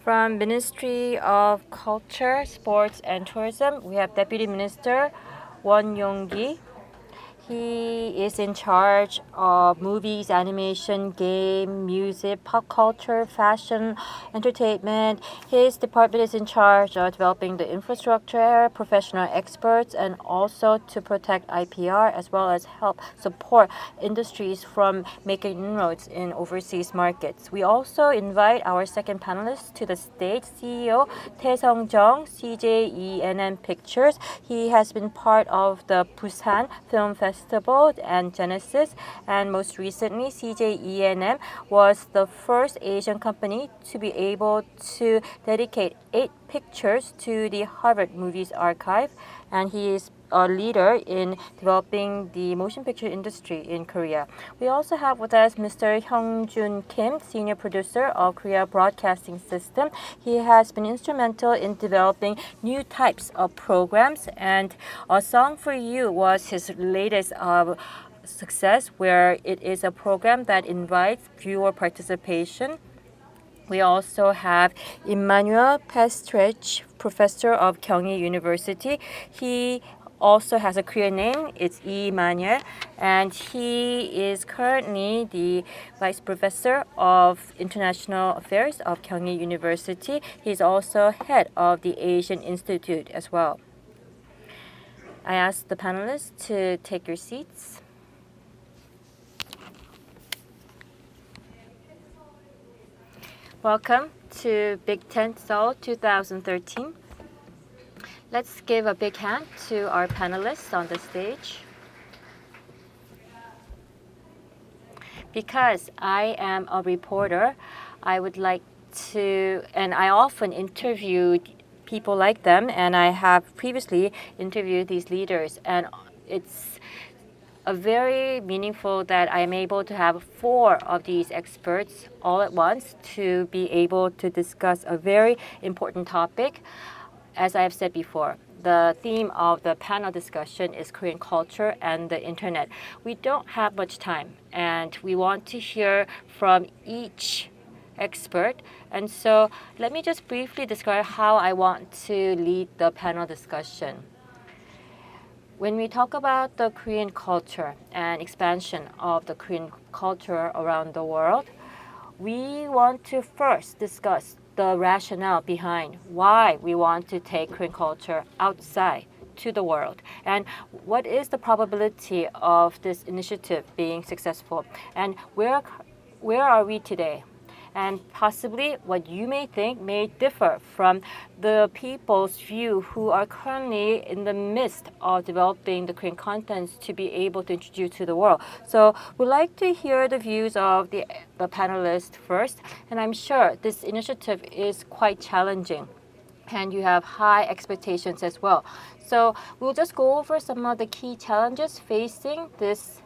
From Ministry of Culture, Sports and Tourism, we have Deputy Minister Won Yong-gi. He is in charge of movies, animation, game, music, pop culture, fashion, entertainment. His department is in charge of developing the infrastructure, professional experts, and also to protect IPR as well as help support industries from making inroads in overseas markets. We also invite our second panelist to the stage, CEO Tae Sung-jung, CJENM Pictures. He has been part of the Busan Film Festival and Genesis, and most recently CJENM was the first Asian company to be able to dedicate 8 pictures to the Harvard Movies Archive, and he is a leader in developing the motion picture industry in Korea. We also have with us Mr. Hyung-jun Kim, senior producer of Korea Broadcasting System. He has been instrumental in developing new types of programs, and A Song for You was his latest success, where it is a program that invites viewer participation. We also have Emmanuel Pastrich, professor of Kyunghee University. He also has a Korean name. It's Lee Emmanuel, and he is currently the vice professor of international affairs of Kyunghee University. He's also head of the Asian Institute as well. I ask the panelists to take your seats. Welcome to Big Tent Seoul 2013. Let's give a big hand to our panelists on the stage. Because I am a reporter, I would like to, and I often interview people like them, and I have previously interviewed these leaders, and it's very meaningful that I am able to have 4 of these experts all at once to be able to discuss a very important topic. As I have said before, the theme of the panel discussion is Korean culture and the internet. We don't have much time, and we want to hear from each expert. And so let me just briefly describe how I want to lead the panel discussion. When we talk about the Korean culture and expansion of the Korean culture around the world, we want to first discuss the rationale behind why we want to take Korean culture outside to the world, and what is the probability of this initiative being successful, and where are we today. And possibly what you may think may differ from the people's view who are currently in the midst of developing the Korean contents to be able to introduce to the world. So we'd like to hear the views of the panelists first, and I'm sure this initiative is quite challenging, and you have high expectations as well. So we'll just go over some of the key challenges facing this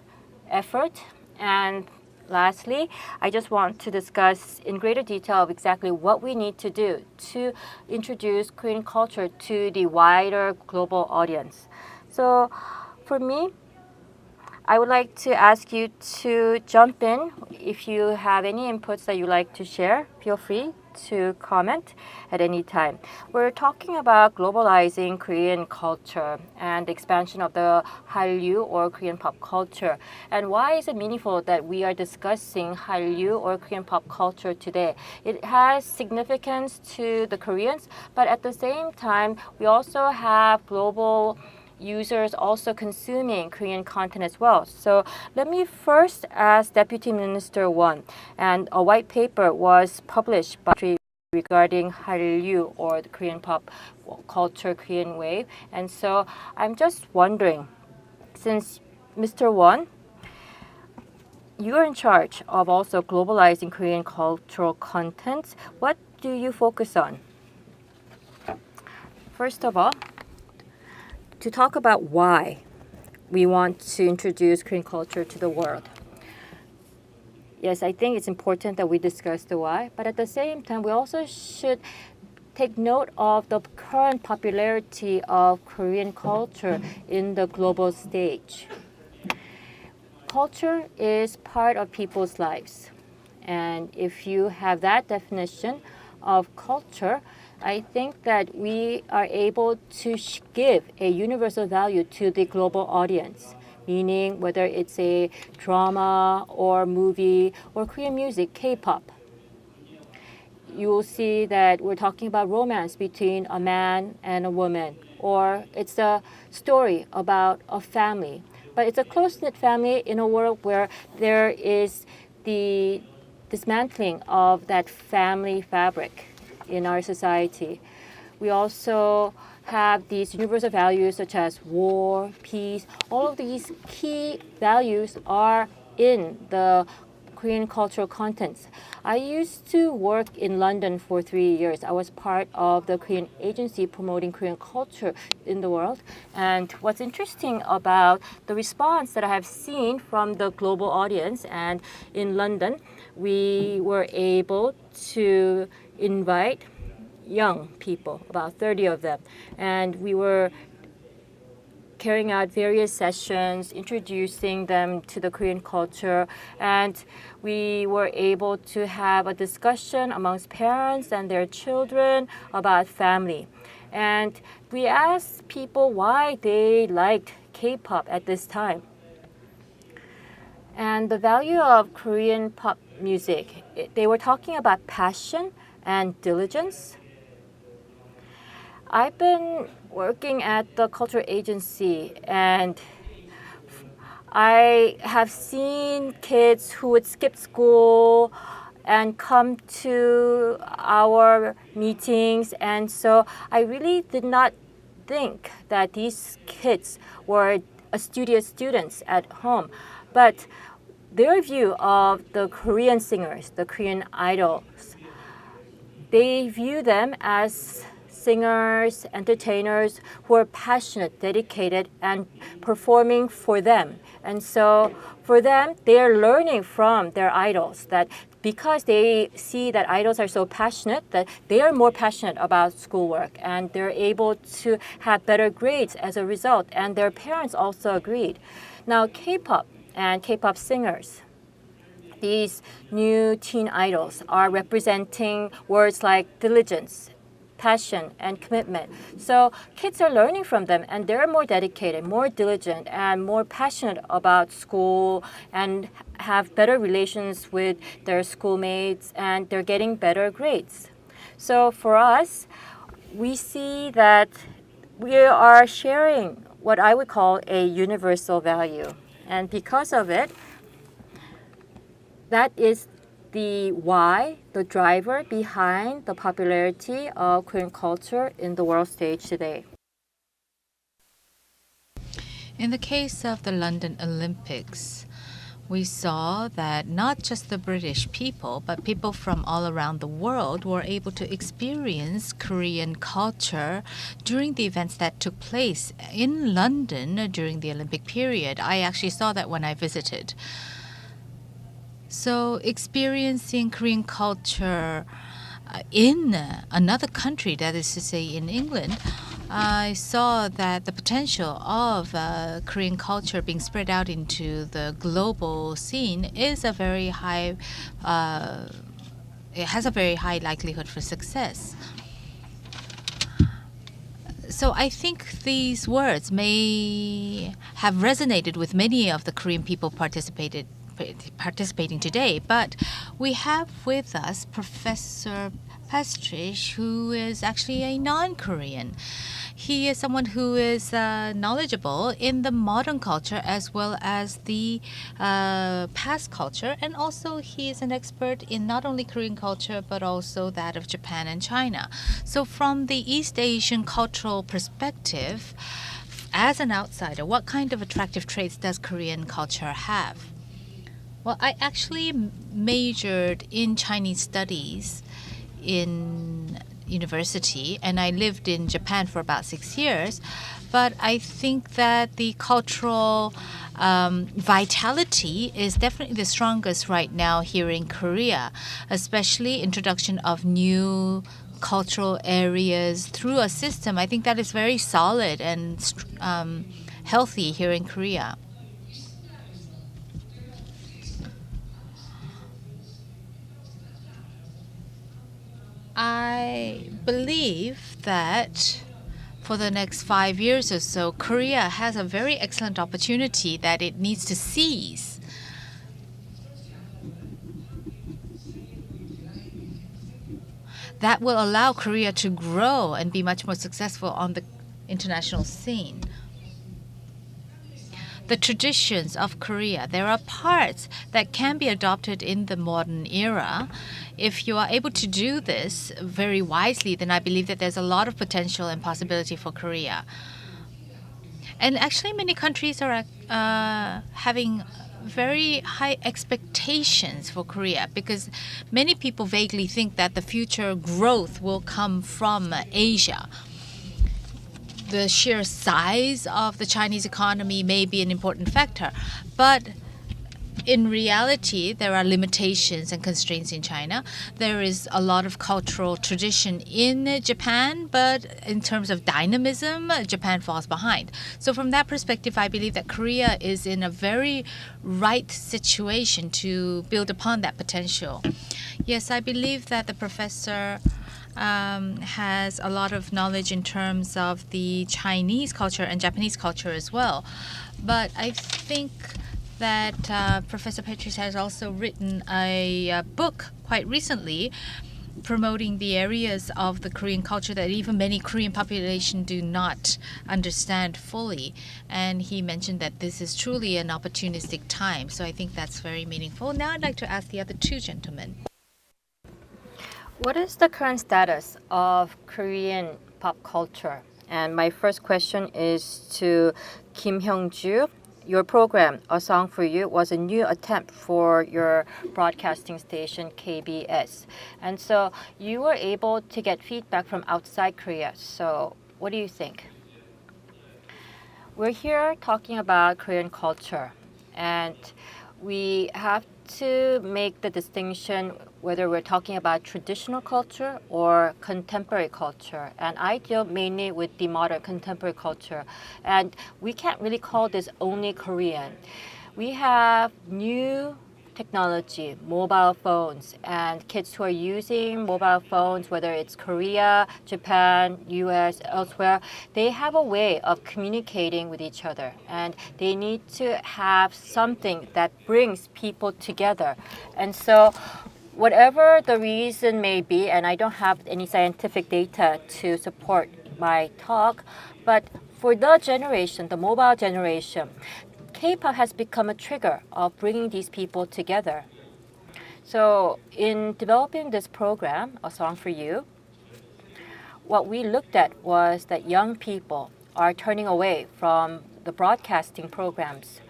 effort, and lastly, I just want to discuss in greater detail of exactly what we need to do to introduce Korean culture to the wider global audience. So for me, I would like to ask you to jump in. If you have any inputs that you'd like to share, feel free to comment at any time. We're talking about globalizing Korean culture and the expansion of the Hallyu or Korean pop culture. And why is it meaningful that we are discussing Hallyu or Korean pop culture today? It has significance to the Koreans, but at the same time, we also have global users also consuming Korean content as well. So let me first ask Deputy Minister Won, and a white paper was published by regarding Hallyu or the Korean pop culture, Korean wave. And so I'm just wondering, since Mr. Won, you're in charge of also globalizing Korean cultural contents, what do you focus on? First of all, to talk about why we want to introduce Korean culture to the world. Yes, I think it's important that we discuss the why, but at the same time, we also should take note of the current popularity of Korean culture in the global stage. Culture is part of people's lives, and if you have that definition, of culture, I think that we are able to give a universal value to the global audience, meaning whether it's a drama or movie or Korean music, K-pop. You will see that we're talking about romance between a man and a woman, or it's a story about a family. But it's a close-knit family in a world where there is the dismantling of that family fabric in our society. We also have these universal values such as war, peace. All of these key values are in the Korean cultural contents. I used to work in London for 3 years. I was part of the Korean agency promoting Korean culture in the world. And what's interesting about the response that I have seen from the global audience, and in London, we were able to invite young people, about 30 of them, and we were carrying out various sessions, introducing them to the Korean culture, and we were able to have a discussion amongst parents and their children about family. And we asked people why they liked K-pop at this time. And the value of Korean pop music, they were talking about passion and diligence. I've been working at the cultural agency, and I have seen kids who would skip school and come to our meetings, and so I really did not think that these kids were studious students at home, but their view of the Korean singers, the Korean idols, they view them as singers, entertainers who are passionate, dedicated, and performing for them. And so for them, they are learning from their idols that because they see that idols are so passionate, that they are more passionate about schoolwork and they're able to have better grades as a result. And their parents also agreed. Now, K-pop and K-pop singers, these new teen idols are representing words like diligence, passion, and commitment. So kids are learning from them, and they're more dedicated, more diligent, and more passionate about school, and have better relations with their schoolmates, and they're getting better grades. So for us, we see that we are sharing what I would call a universal value. And because of it, that is the why, the driver behind the popularity of Korean culture in the world stage today. In the case of the London Olympics, we saw that not just the British people, but people from all around the world were able to experience Korean culture during the events that took place in London during the Olympic period. I actually saw that when I visited. So experiencing Korean culture in another country, that is to say in England, I saw that the potential of Korean culture being spread out into the global scene is a very high, it has a very high likelihood for success. So I think these words may have resonated with many of the Korean people participating today, but we have with us Professor Pastrich, who is actually a non-Korean. He is someone who is knowledgeable in the modern culture as well as the past culture, and also he is an expert in not only Korean culture but also that of Japan and China. So from the East Asian cultural perspective, as an outsider, what kind of attractive traits does Korean culture have? Well, I actually majored in Chinese studies in university, and I lived in Japan for about 6 years. But I think that the cultural vitality is definitely the strongest right now here in Korea, especially introduction of new cultural areas through a system. I think that is very solid and healthy here in Korea. I believe that for the next 5 years or so, Korea has a very excellent opportunity that it needs to seize. That will allow Korea to grow and be much more successful on the international scene. The traditions of Korea, there are parts that can be adopted in the modern era. If you are able to do this very wisely, then I believe that there's a lot of potential and possibility for Korea. And actually, many countries are having very high expectations for Korea because many people vaguely think that the future growth will come from Asia. The sheer size of the Chinese economy may be an important factor, but in reality, there are limitations and constraints in China. There is a lot of cultural tradition in Japan, but in terms of dynamism, Japan falls behind. So from that perspective, I believe that Korea is in a very right situation to build upon that potential. Yes, I believe that the professor has a lot of knowledge in terms of the Chinese culture and Japanese culture as well. But I think that Professor Petrus has also written a book quite recently promoting the areas of the Korean culture that even many Korean population do not understand fully. And he mentioned that this is truly an opportunistic time. So I think that's very meaningful. Now I'd like to ask the other two gentlemen. What is the current status of Korean pop culture? And my first question is to Kim Hyung-ju. Your program, A Song for You, was a new attempt for your broadcasting station, KBS. And so you were able to get feedback from outside Korea. So what do you think? We're here talking about Korean culture. And we have to make the distinction whether we're talking about traditional culture or contemporary culture. And I deal mainly with the modern contemporary culture. And we can't really call this only Korean. We have new technology, mobile phones, and kids who are using mobile phones, whether it's Korea, Japan, US, elsewhere, they have a way of communicating with each other, and they need to have something that brings people together. And so whatever the reason may be, and I don't have any scientific data to support my talk, but for the generation, the mobile generation, K-pop has become a trigger of bringing these people together. So in developing this program, A Song for You, what we looked at was that young people are turning away from the broadcasting programs.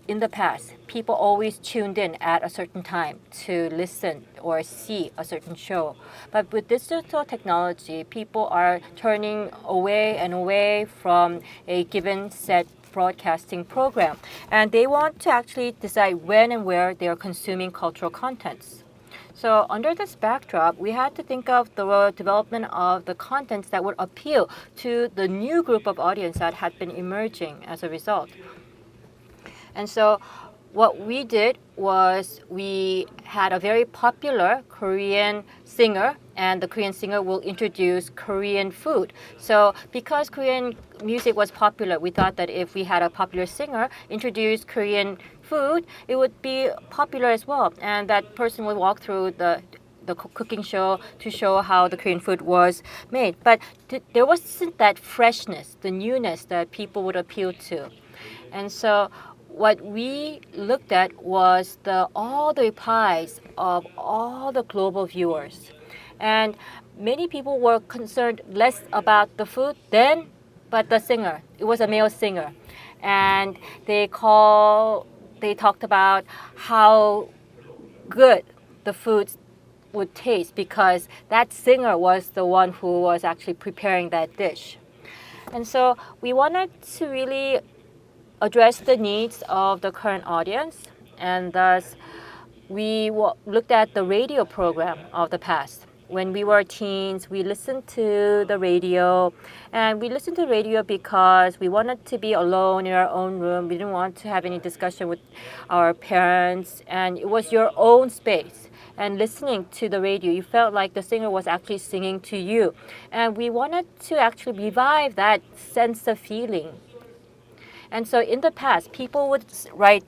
In the past, people always tuned in at a certain time to listen or see a certain show. But with digital technology, people are turning away and away from a given set broadcasting program. And they want to actually decide when and where they are consuming cultural contents. So under this backdrop, we had to think of the development of the contents that would appeal to the new group of audience that had been emerging as a result. And so what we did was we had a very popular Korean singer, and the Korean singer will introduce Korean food. So because Korean music was popular, we thought that if we had a popular singer introduce Korean food, it would be popular as well. And that person would walk through the cooking show to show how the Korean food was made. But there wasn't that freshness, the newness that people would appeal to. And so what we looked at was all the replies of all the global viewers. And many people were concerned less about the food then, but the singer. It was a male singer. And they talked about how good the food would taste because that singer was the one who was actually preparing that dish. And so we wanted to really address the needs of the current audience, and thus we looked at the radio program of the past. When we were teens, we listened to the radio, and we listened to radio because we wanted to be alone in our own room. We didn't want to have any discussion with our parents, and it was your own space. and listening to the radio, you felt like the singer was actually singing to you. And we wanted to actually revive that sense of feeling. And so in the past, people would write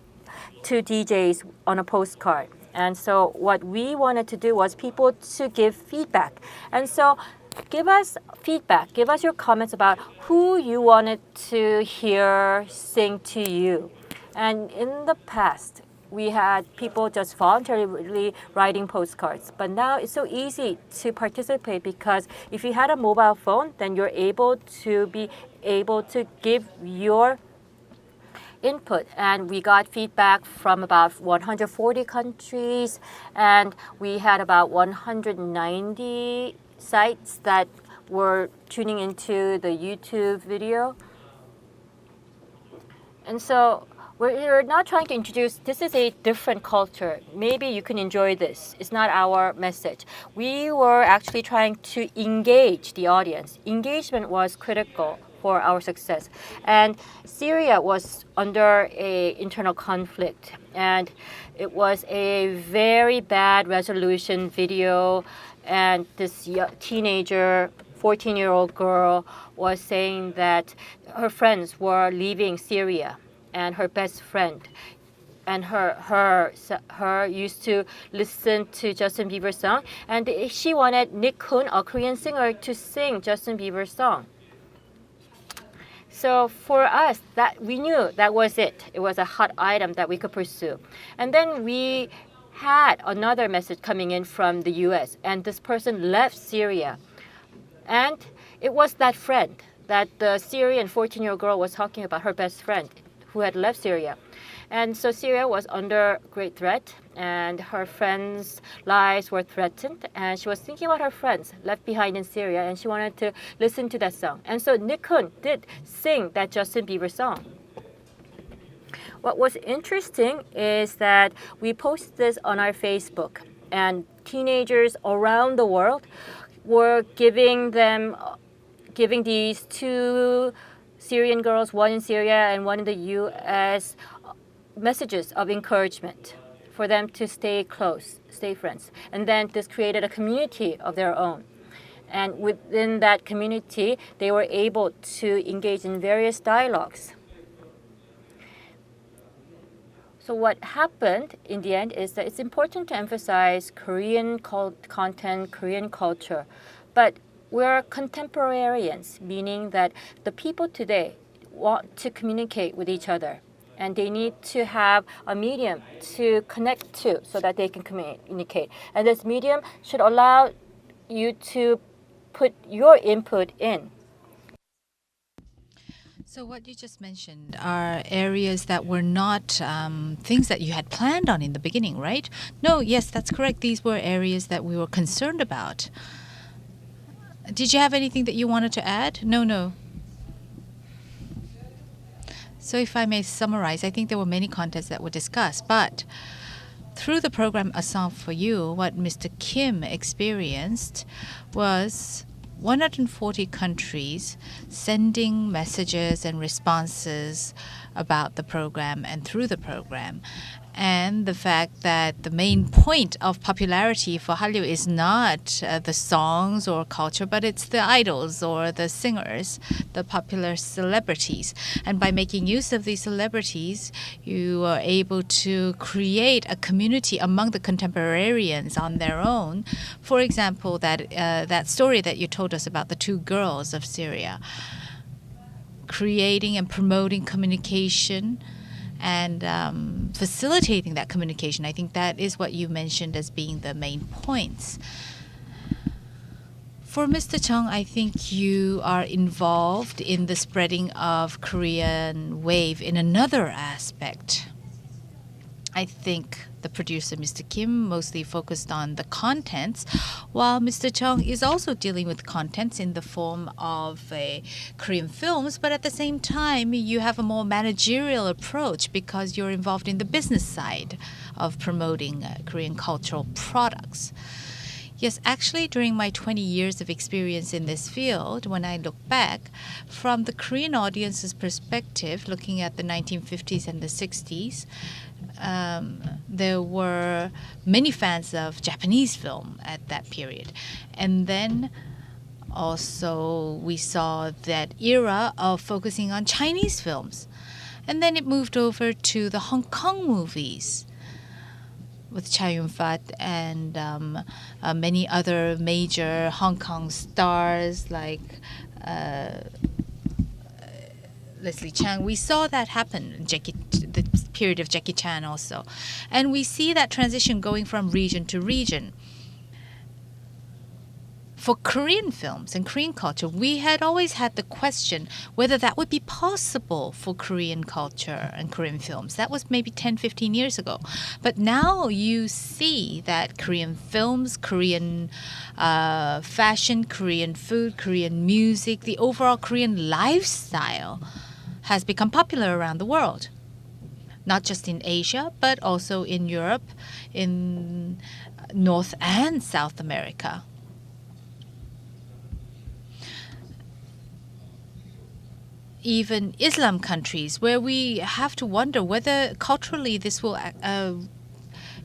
to DJs on a postcard. And so what we wanted to do was people to give feedback. And so give us feedback, give us your comments about who you wanted to hear sing to you. And in the past, we had people just voluntarily writing postcards. But now it's so easy to participate because if you had a mobile phone, then you're able to give your input, and we got feedback from about 140 countries, and we had about 190 sites that were tuning into the YouTube video. And so we're not trying to introduce, this is a different culture. Maybe you can enjoy this. It's not our message. We were actually trying to engage the audience. Engagement was critical for our success. And Syria was under an internal conflict, and it was a very bad resolution video, and this teenager, 14-year-old girl, was saying that her friends were leaving Syria, and her best friend and her used to listen to Justin Bieber's song, and she wanted Nick Hun, a Korean singer, to sing Justin Bieber's song. So for us, that we knew that was it. It was a hot item that we could pursue. And then we had another message coming in from the US, and this person left Syria. And it was that friend that the Syrian 14-year-old girl was talking about, her best friend who had left Syria. And so Syria was under great threat, and her friends' lives were threatened, and she was thinking about her friends left behind in Syria, and she wanted to listen to that song. And so Nick Hun did sing that Justin Bieber song. What was interesting is that we posted this on our Facebook, and teenagers around the world were giving these two Syrian girls, one in Syria and one in the US, messages of encouragement for them to stay close, stay friends. And then this created a community of their own. And within that community, they were able to engage in various dialogues. So what happened in the end is that it's important to emphasize Korean content, Korean culture. But we're contemporaries, meaning that the people today want to communicate with each other. And they need to have a medium to connect to so that they can communicate. And this medium should allow you to put your input in. So what you just mentioned are areas that were not things that you had planned on in the beginning, right? No, yes, that's correct. These were areas that we were concerned about. Did you have anything that you wanted to add? No. So if I may summarize, I think there were many contents that were discussed, but through the program A Song for You, what Mr. Kim experienced was 140 countries sending messages and responses about the program and through the program. And the fact that the main point of popularity for Hallyu is not the songs or culture, but it's the idols or the singers, the popular celebrities. And by making use of these celebrities, you are able to create a community among the contemporaries on their own. For example, that story that you told us about the two girls of Syria, creating and promoting communication and facilitating that communication. I think that is what you mentioned as being the main points. For Mr. Chung, I think you are involved in the spreading of Korean wave in another aspect. I think the producer, Mr. Kim, mostly focused on the contents, while Mr. Chung is also dealing with contents in the form of Korean films, but at the same time, you have a more managerial approach because you're involved in the business side of promoting Korean cultural products. Yes, actually, during my 20 years of experience in this field, when I look back, from the Korean audience's perspective, looking at the 1950s and the 60s, there were many fans of Japanese film at that period. And then also we saw that era of focusing on Chinese films. And then it moved over to the Hong Kong movies with Chow Yun-fat and many other major Hong Kong stars like Leslie Chang. We saw that happen in the period of Jackie Chan also. And we see that transition going from region to region. For Korean films and Korean culture, we had always had the question whether that would be possible for Korean culture and Korean films. That was maybe 10, 15 years ago. But now you see that Korean films, Korean fashion, Korean food, Korean music, the overall Korean lifestyle has become popular around the world. Not just in Asia, but also in Europe, in North and South America. Even Islam countries, where we have to wonder whether culturally this will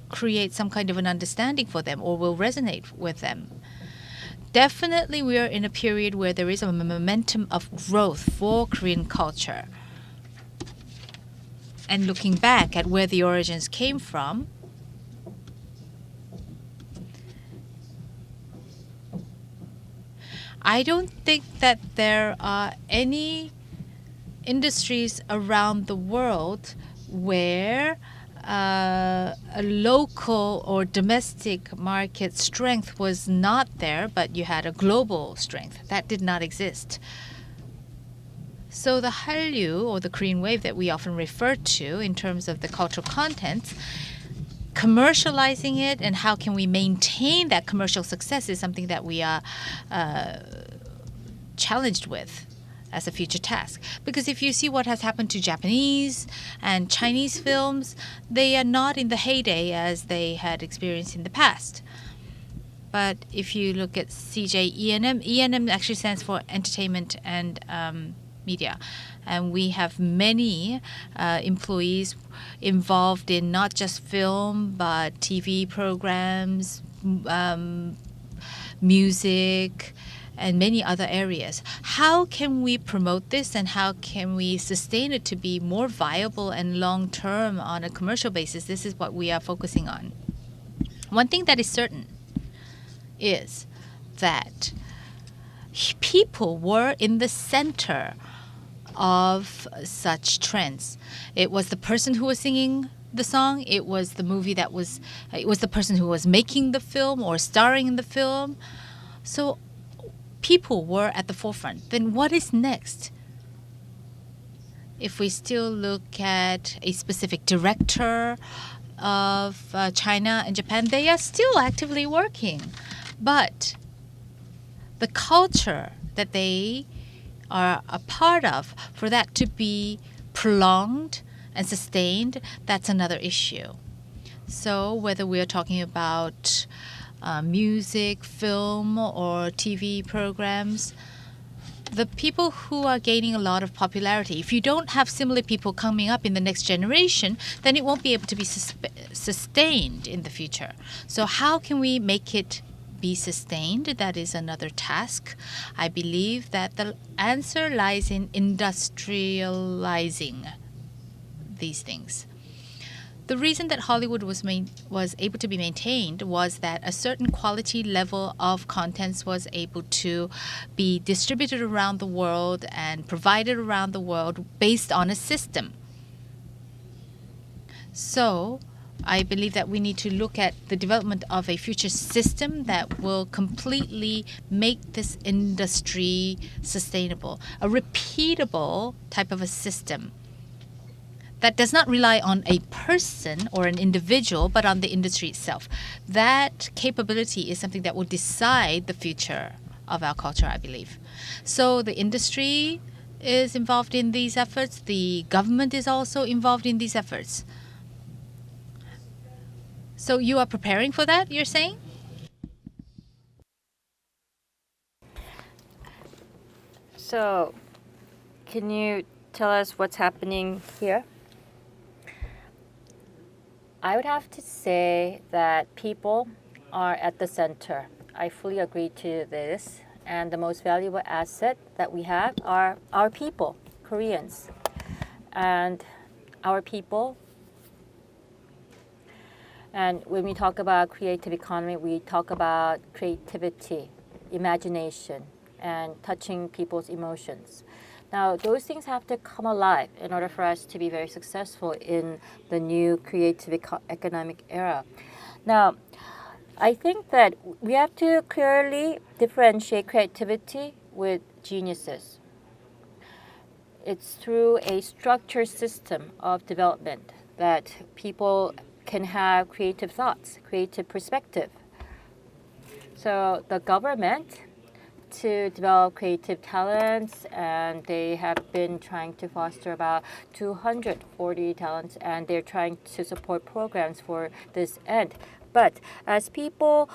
create some kind of an understanding for them or will resonate with them. Definitely we are in a period where there is a momentum of growth for Korean culture. And looking back at where the origins came from, I don't think that there are any industries around the world where a local or domestic market strength was not there, but you had a global strength. That did not exist. So the Hallyu, or the Korean wave that we often refer to in terms of the cultural contents, commercializing it and how can we maintain that commercial success is something that we are challenged with as a future task. Because if you see what has happened to Japanese and Chinese films, they are not in the heyday as they had experienced in the past. But if you look at CJ ENM, ENM actually stands for Entertainment and Media. And we have many employees involved in not just film, but TV programs, music, and many other areas. How can we promote this and how can we sustain it to be more viable and long-term on a commercial basis? This is what we are focusing on. One thing that is certain is that people were in the center of such trends. It was the person who was singing the song, it was the person who was making the film or starring in the film. So people were at the forefront. Then what is next? If we still look at a specific director of China and Japan, they are still actively working. But the culture that they are a part of, for that to be prolonged and sustained, that's another issue. So whether we are talking about music, film, or TV programs, the people who are gaining a lot of popularity, if you don't have similar people coming up in the next generation, then it won't be able to be sustained in the future. So how can we make it be sustained? That is another task. I believe that the answer lies in industrializing these things. The reason that Hollywood was able to be maintained was that a certain quality level of contents was able to be distributed around the world and provided around the world based on a system. So I believe that we need to look at the development of a future system that will completely make this industry sustainable, a repeatable type of a system that does not rely on a person or an individual, but on the industry itself. That capability is something that will decide the future of our culture, I believe. So the industry is involved in these efforts. The government is also involved in these efforts. So you are preparing for that, you're saying? So, can you tell us what's happening here? I would have to say that people are at the center. I fully agree to this. And the most valuable asset that we have are our people, Koreans. And our people. And when we talk about creative economy, we talk about creativity, imagination, and touching people's emotions. Now, those things have to come alive in order for us to be very successful in the new creative economic era. Now, I think that we have to clearly differentiate creativity with geniuses. It's through a structured system of development that people can have creative thoughts, creative perspective. So the government to develop creative talents, and they have been trying to foster about 240 talents, and they're trying to support programs for this end. But as people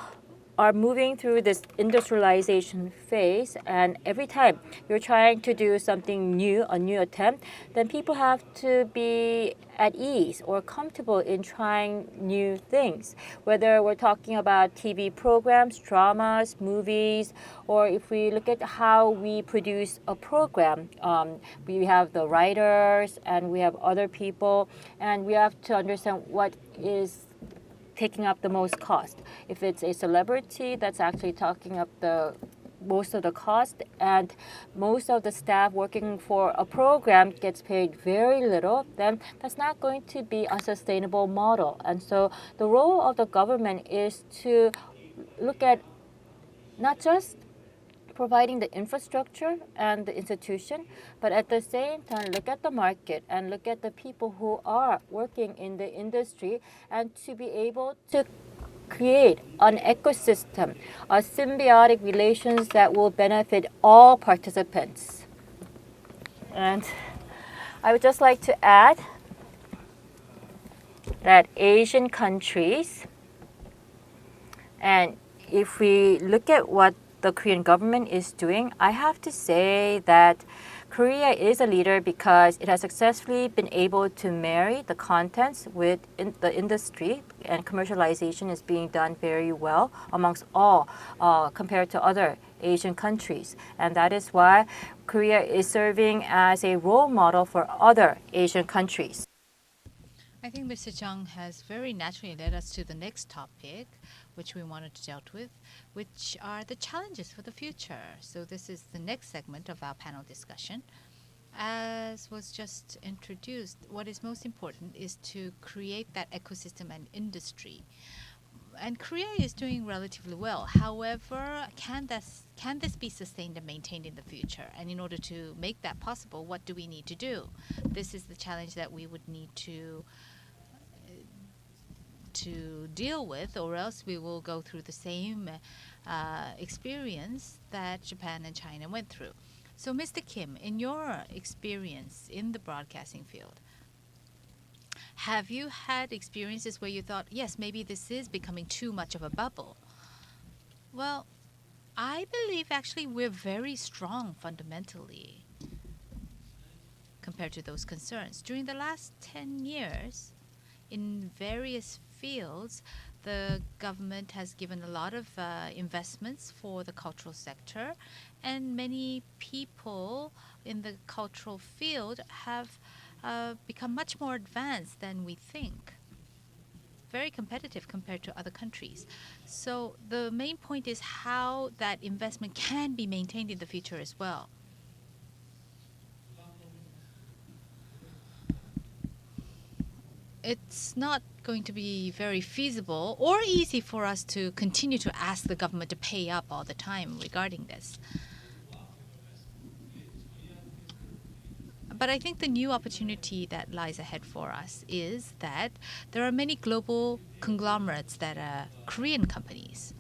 are moving through this industrialization phase, and every time you're trying to do something new, a new attempt, then people have to be at ease or comfortable in trying new things. Whether we're talking about TV programs, dramas, movies, or if we look at how we produce a program, we have the writers and we have other people, and we have to understand what is taking up the most cost. If it's a celebrity that's actually taking up the most of the cost, and most of the staff working for a program gets paid very little, then that's not going to be a sustainable model. And so the role of the government is to look at not just providing the infrastructure and the institution, but at the same time look at the market and look at the people who are working in the industry, and to be able to create an ecosystem, a symbiotic relations that will benefit all participants. And I would just like to add that Asian countries, and if we look at what the Korean government is doing, I have to say that Korea is a leader because it has successfully been able to marry the contents with the industry, and commercialization is being done very well amongst all compared to other Asian countries. And that is why Korea is serving as a role model for other Asian countries. I think Mr. Chung has very naturally led us to the next topic, which we wanted to deal with, which are the challenges for the future. So this is the next segment of our panel discussion. As was just introduced, what is most important is to create that ecosystem and industry. And Korea is doing relatively well. However, can this be sustained and maintained in the future? And in order to make that possible, what do we need to do? This is the challenge that we would need to deal with, or else we will go through the same experience that Japan and China went through. So, Mr. Kim, in your experience in the broadcasting field, have you had experiences where you thought, yes, maybe this is becoming too much of a bubble? Well, I believe actually we're very strong fundamentally compared to those concerns. During the last 10 years, in various fields, the government has given a lot of investments for the cultural sector, and many people in the cultural field have become much more advanced than we think. Very competitive compared to other countries. So the main point is how that investment can be maintained in the future as well. It's not going to be very feasible or easy for us to continue to ask the government to pay up all the time regarding this. But I think the new opportunity that lies ahead for us is that there are many global conglomerates that are Korean companies.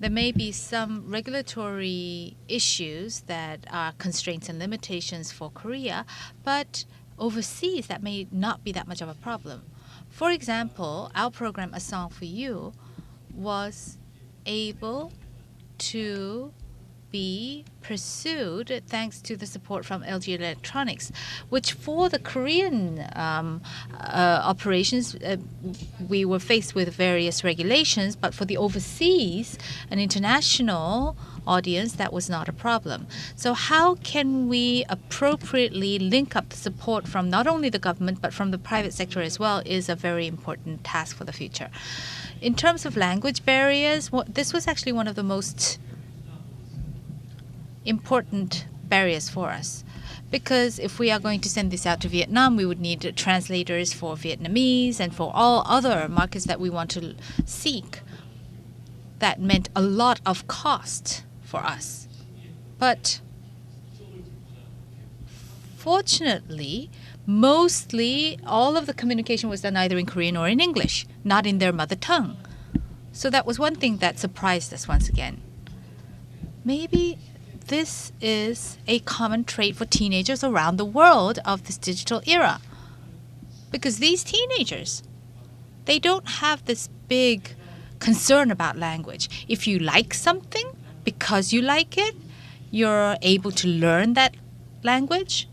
There may be some regulatory issues that are constraints and limitations for Korea, but overseas that may not be that much of a problem. For example, our program A Song for You was able to be pursued thanks to the support from LG Electronics, which for the Korean operations, we were faced with various regulations, but for the overseas and international audience, that was not a problem. So how can we appropriately link up the support from not only the government, but from the private sector as well is a very important task for the future. In terms of language barriers, this was actually one of the most important barriers for us. Because if we are going to send this out to Vietnam, we would need translators for Vietnamese and for all other markets that we want to seek. That meant a lot of cost for us. But fortunately, mostly all of the communication was done either in Korean or in English, not in their mother tongue. So that was one thing that surprised us once again. Maybe this is a common trait for teenagers around the world of this digital era. Because these teenagers, they don't have this big concern about language. If you like something, because you like it, you're able to learn that language.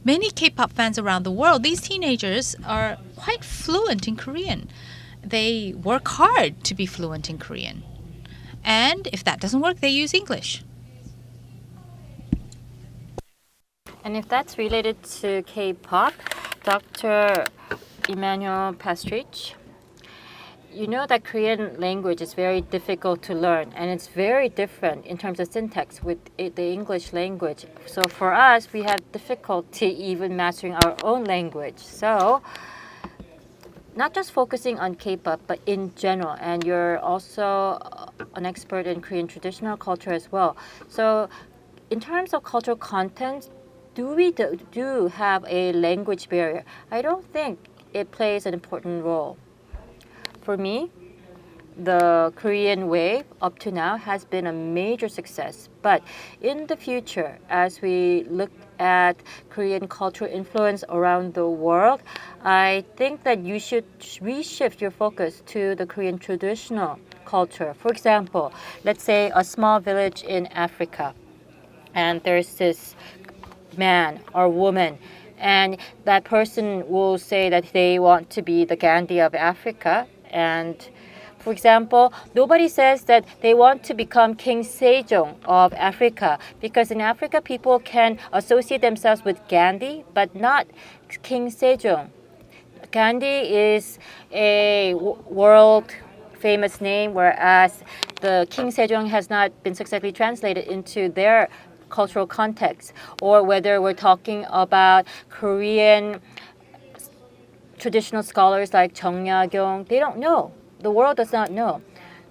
Many K-pop fans around the world, these teenagers are quite fluent in Korean. They work hard to be fluent in Korean. And if that doesn't work, they use English. And if that's related to K-pop, Dr. Emmanuel Pastrich, you know that Korean language is very difficult to learn, and it's very different in terms of syntax with the English language. So for us, we have difficulty even mastering our own language. So not just focusing on K-pop, but in general. And you're also an expert in Korean traditional culture as well. So in terms of cultural content, do we do have a language barrier? I don't think it plays an important role. For me, the Korean wave up to now has been a major success. But in the future, as we look at Korean cultural influence around the world, I think that you should reshift your focus to the Korean traditional culture. For example, let's say a small village in Africa, and there's this man or woman, and that person will say that they want to be the Gandhi of Africa. And for example, nobody says that they want to become King Sejong of Africa, because in Africa people can associate themselves with Gandhi but not King Sejong. Gandhi is a world famous name, whereas the King Sejong has not been successfully translated into their cultural context. Or whether we're talking about Korean traditional scholars like Chung Ya-kyung, they don't know. The world does not know.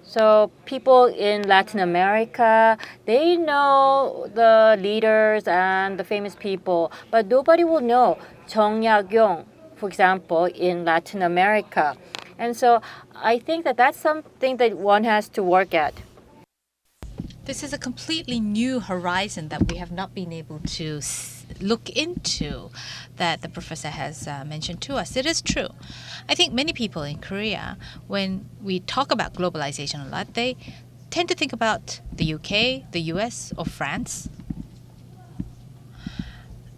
So people in Latin America, they know the leaders and the famous people, but nobody will know Chung Ya-kyung, for example, in Latin America. And so I think that that's something that one has to work at. This is a completely new horizon that we have not been able to look into, that the professor has mentioned to us. It is true. I think many people in Korea, when we talk about globalization a lot, they tend to think about the UK, the US, or France.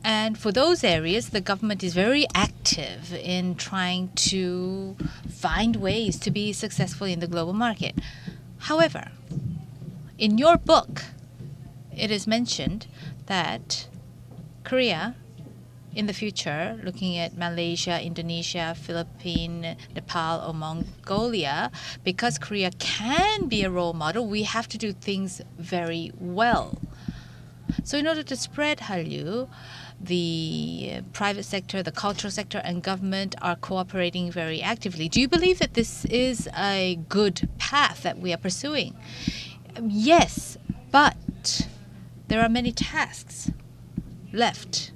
And for those areas, the government is very active in trying to find ways to be successful in the global market. However, in your book, it is mentioned that Korea, in the future, looking at Malaysia, Indonesia, Philippines, Nepal, or Mongolia, because Korea can be a role model, we have to do things very well. So in order to spread Hallyu, the private sector, the cultural sector, and government are cooperating very actively. Do you believe that this is a good path that we are pursuing? Yes, but there are many tasks left.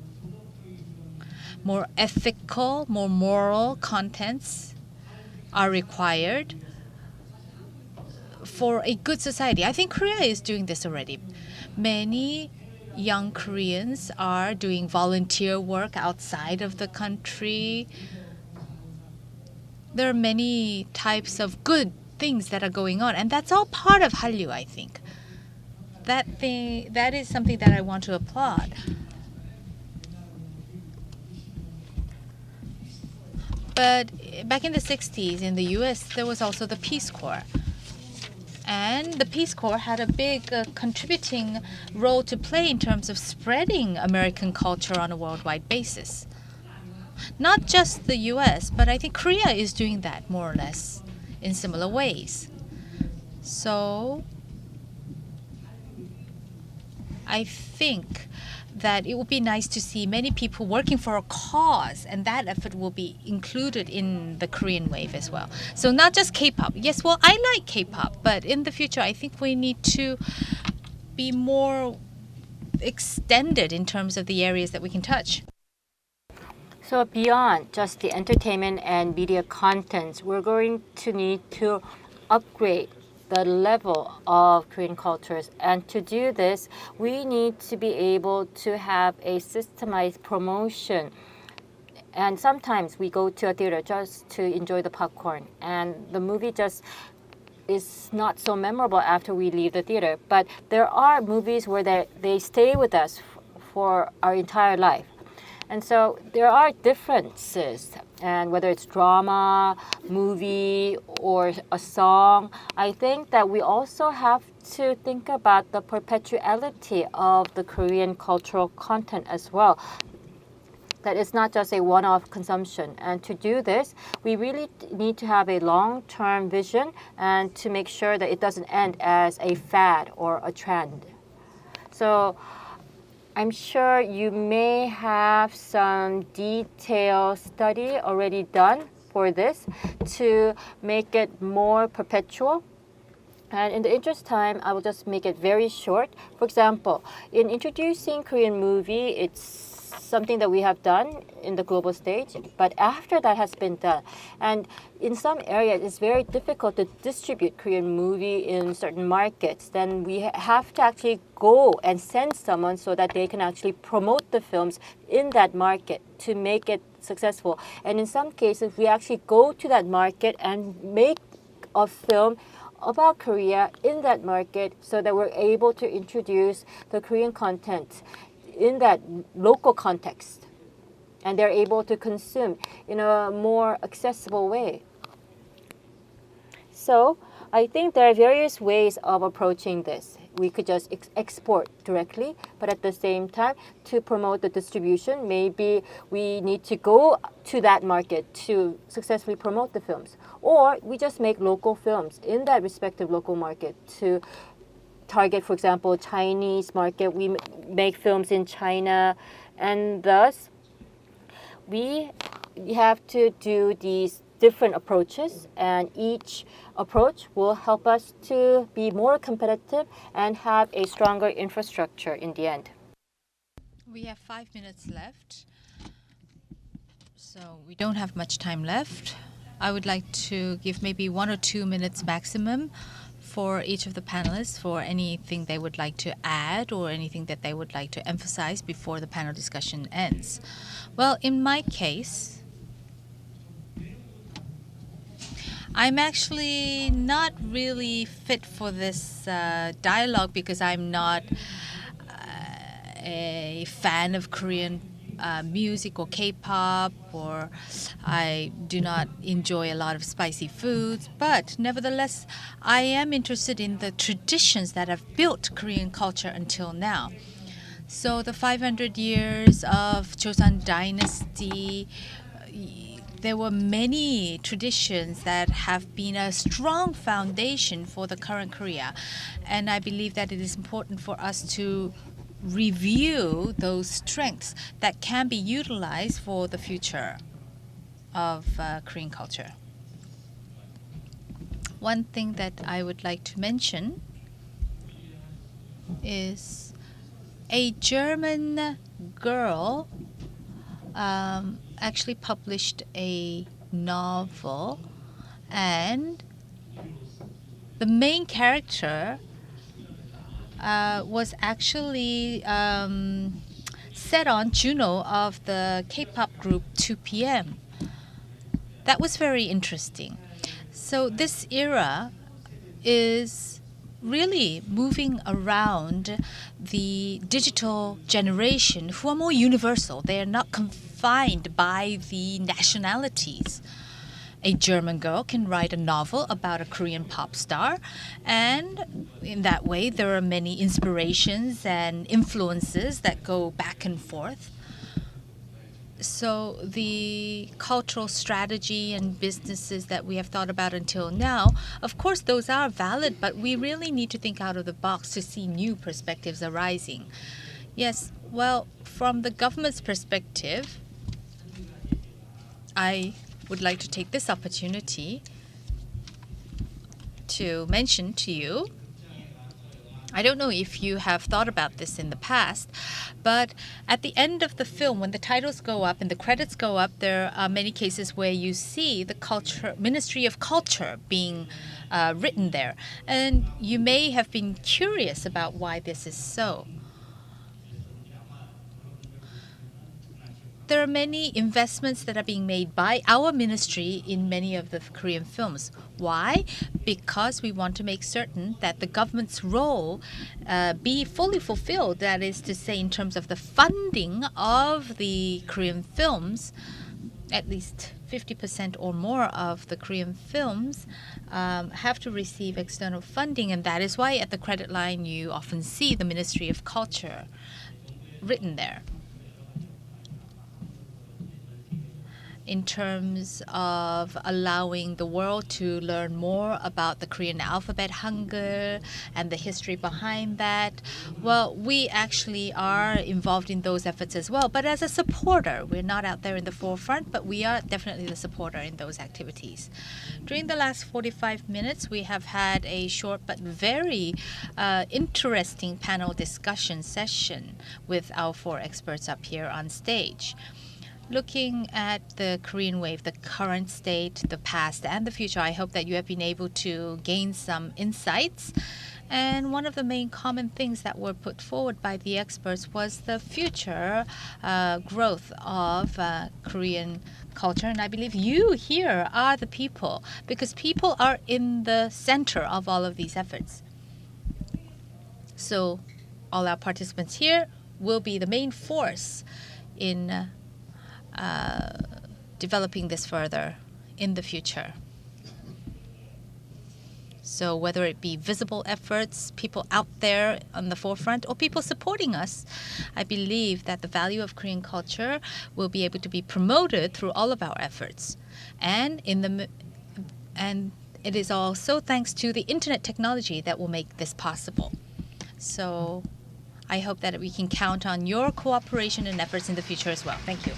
More ethical, more moral contents are required for a good society. I think Korea is doing this already. Many young Koreans are doing volunteer work outside of the country. There are many types of good things that are going on, and that's all part of Hallyu, I think. That is something that I want to applaud. But back in the 60s in the US, there was also the Peace Corps. And the Peace Corps had a big contributing role to play in terms of spreading American culture on a worldwide basis. Not just the US, but I think Korea is doing that more or less in similar ways. So I think that it would be nice to see many people working for a cause, and that effort will be included in the Korean wave as well. So not just K-pop. Yes, well, I like K-pop, but in the future, I think we need to be more extended in terms of the areas that we can touch. So beyond just the entertainment and media contents, we're going to need to upgrade the level of Korean cultures. And to do this, we need to be able to have a systemized promotion. And sometimes we go to a theater just to enjoy the popcorn, and the movie just is not so memorable after we leave the theater. But there are movies where they stay with us for our entire life. And so there are differences, and whether it's drama, movie, or a song, I think that we also have to think about the perpetuality of the Korean cultural content as well. That it's not just a one-off consumption. And to do this, we really need to have a long-term vision and to make sure that it doesn't end as a fad or a trend. So I'm sure you may have some detailed study already done for this to make it more perpetual. And in the interest of time, I will just make it very short. For example, in introducing Korean movie, it's something that we have done in the global stage, but after that has been done, and in some areas it's very difficult to distribute Korean movie in certain markets, then we have to actually go and send someone so that they can actually promote the films in that market to make it successful. And in some cases, we actually go to that market and make a film about Korea in that market so that we're able to introduce the Korean content in that local context, and they're able to consume in a more accessible way. So I think there are various ways of approaching this. We could just export directly, but at the same time, to promote the distribution, maybe we need to go to that market to successfully promote the films. Or we just make local films in that respective local market to target, for example, Chinese market. We make films in China, and thus we have to do these different approaches, and each approach will help us to be more competitive and have a stronger infrastructure in the end. We have 5 minutes left, so we don't have much time left. I would like to give maybe 1 or 2 minutes maximum for each of the panelists for anything they would like to add or anything that they would like to emphasize before the panel discussion ends. Well, in my case, I'm actually not really fit for this dialogue because I'm not a fan of Korean music or K-pop, or I do not enjoy a lot of spicy foods, but nevertheless I am interested in the traditions that have built Korean culture until now. So the 500 years of Joseon Dynasty, there were many traditions that have been a strong foundation for the current Korea, and I believe that it is important for us to review those strengths that can be utilized for the future of Korean culture. One thing that I would like to mention is a German girl actually published a novel, and the main character was actually set on Juno of the K-pop group 2PM. That was very interesting. So this era is really moving around the digital generation who are more universal. They are not confined by the nationalities. A German girl can write a novel about a Korean pop star, and in that way there are many inspirations and influences that go back and forth. So the cultural strategy and businesses that we have thought about until now, of course, those are valid, but we really need to think out of the box to see new perspectives arising. Yes, well, from the government's perspective, I would like to take this opportunity to mention to you, I don't know if you have thought about this in the past, but at the end of the film, when the titles go up and the credits go up, there are many cases where you see the Ministry of Culture being written there. And you may have been curious about why this is so. There are many investments that are being made by our ministry in many of the Korean films. Why? Because we want to make certain that the government's role be fully fulfilled. That is to say, in terms of the funding of the Korean films, at least 50% or more of the Korean films have to receive external funding. And that is why at the credit line you often see the Ministry of Culture written there. In terms of allowing the world to learn more about the Korean alphabet, Hangul, and the history behind that, well, we actually are involved in those efforts as well. But as a supporter, we're not out there in the forefront, but we are definitely the supporter in those activities. During the last 45 minutes, we have had a short but very interesting panel discussion session with our 4 experts up here on stage. Looking at the Korean wave, the current state, the past, and the future, I hope that you have been able to gain some insights. And one of the main common things that were put forward by the experts was the future growth of Korean culture. And I believe you here are the people, because people are in the center of all of these efforts. So all our participants here will be the main force in developing this further in the future. So whether it be visible efforts, people out there on the forefront, or people supporting us, I believe that the value of Korean culture will be able to be promoted through all of our efforts. And it is also thanks to the internet technology that will make this possible. So I hope that we can count on your cooperation and efforts in the future as well. Thank you.